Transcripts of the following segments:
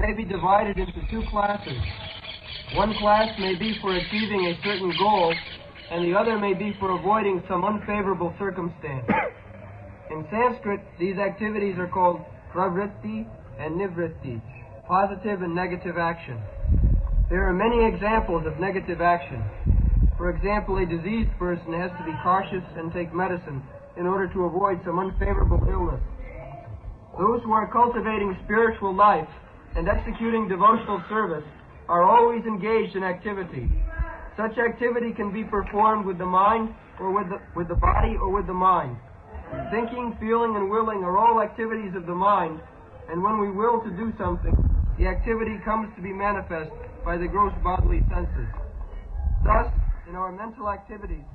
may be divided into two classes. One class may be for achieving a certain goal, and the other may be for avoiding some unfavorable circumstance. In Sanskrit, these activities are called pravritti and nivritti, positive and negative action. There are many examples of negative action. For example, a diseased person has to be cautious and take medicine in order to avoid some unfavorable illness. Those who are cultivating spiritual life and executing devotional service are always engaged in activity. Such activity can be performed with the mind or with the body or with the mind. Thinking, feeling, and willing are all activities of the mind, and when we will to do something, the activity comes to be manifest by the gross bodily senses. Thus, in our mental activities,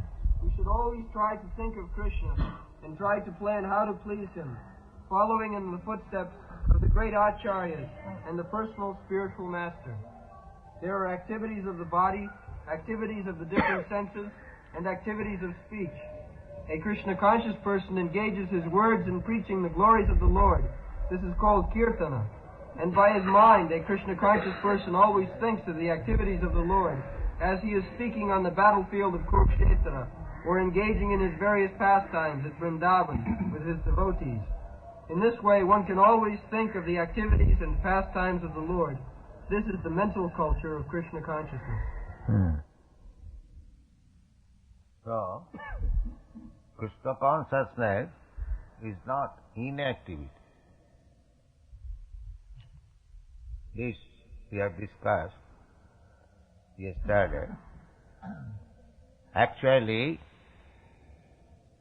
we should always try to think of Krishna and try to plan how to please Him, following in the footsteps of the great Acharyas and the personal spiritual master. There are activities of the body, activities of the different senses, and activities of speech. A Krishna-conscious person engages his words in preaching the glories of the Lord. This is called kirtana. And by his mind, a Krishna-conscious person always thinks of the activities of the Lord as he is speaking on the battlefield of Kurukshetra or engaging in his various pastimes at Vrindavan with his devotees. In this way, one can always think of the activities and pastimes of the Lord. This is the mental culture of Krishna consciousness. So, Krishna consciousness is not inactivity. This we have discussed yesterday. Actually,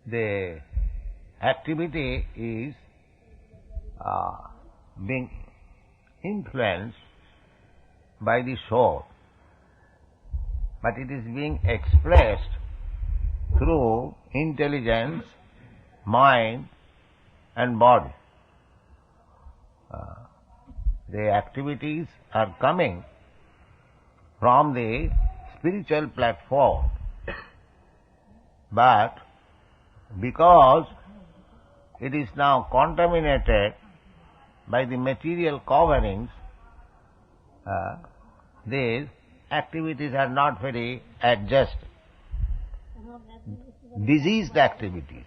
the activity is being influenced by the soul, but it is being expressed through intelligence, mind and body. The activities are coming from the spiritual platform, but because it is now contaminated by the material coverings, these activities are not very adjusted. Diseased activities.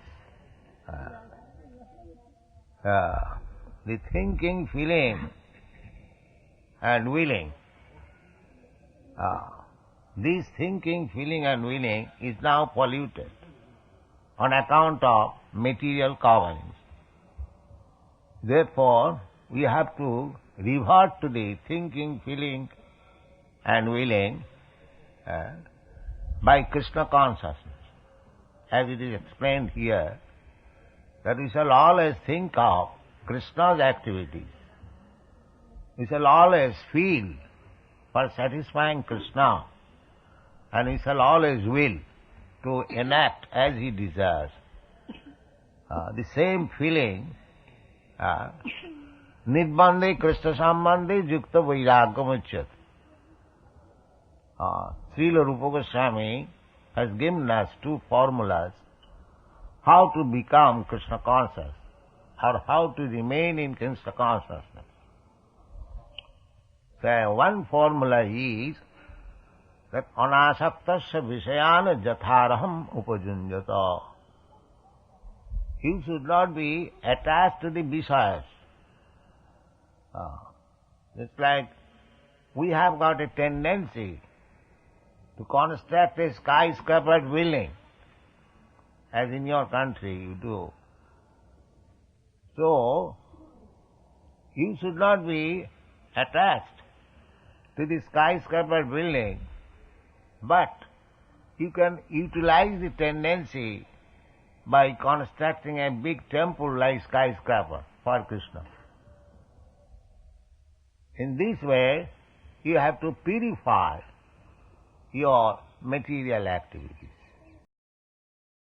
The thinking, feeling and willing. This thinking, feeling and willing is now polluted on account of material coverings. Therefore, we have to revert to the thinking, feeling and willing by Krishna consciousness. As it is explained here, that we shall always think of Krishna's activities. We shall always feel for satisfying Krishna, and we shall always will to enact as he desires. The same feeling, Nidbande Krishna Sambandhe Yukta Vairagam Uchyat. Srila Rupa Goswami has given us two formulas how to become Krishna conscious or how to remain in Krishna consciousness. So one formula is that anasaktasya vishayana jatharaham upajunjata. You should not be attached to the Vishayas. It's like we have got a tendency to construct a skyscraper building, as in your country you do. So, you should not be attached to the skyscraper building, but you can utilize the tendency by constructing a big temple like skyscraper for Krishna. In this way, you have to purify your material activities.